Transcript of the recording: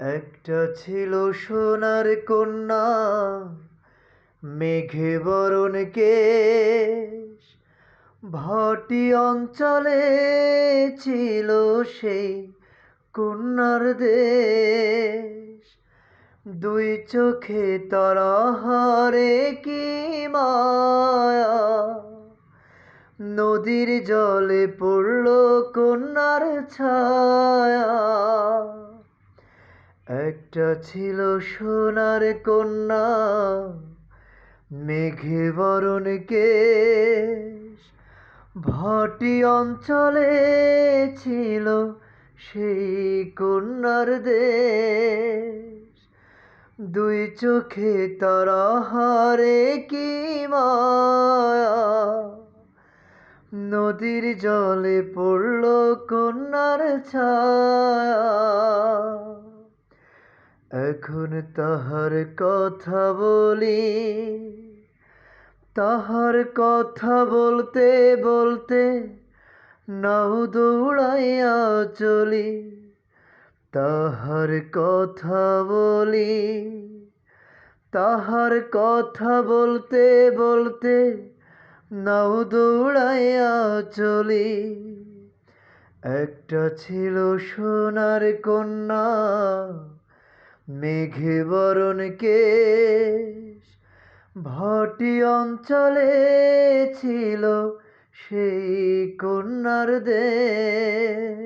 একটা ছিল সোনার কন্যা, মেঘে বরণ কেশ। ভাটি অঞ্চলে ছিল সেই কন্যার দেশ। দুই চোখে তারা হারে কি মায়া, নদীর জলে পড়ল কন্যার ছায়া। একটা ছিল সোনার কন্যা, মেঘে বরণ কেশ। ভাটি অঞ্চলে ছিল সেই কন্যার দেশ। দুই চোখে তারা হারে কি মায়া, নদীর জলে পড়ল কন্যার ছায়া। এখন তাহার কথা বলি, তাহার কথা বলতে বলতে নাও দৌড়াইয়া চলি। তাহার কথা বলি, তাহার কথা বলতে বলতে নাও দৌড়াইয়া চলি। একটা ছিল সোনার কন্যা, মেঘে বরণ কেশ। ভাটি অঞ্চলে ছিল সেই কন্যার দেশ।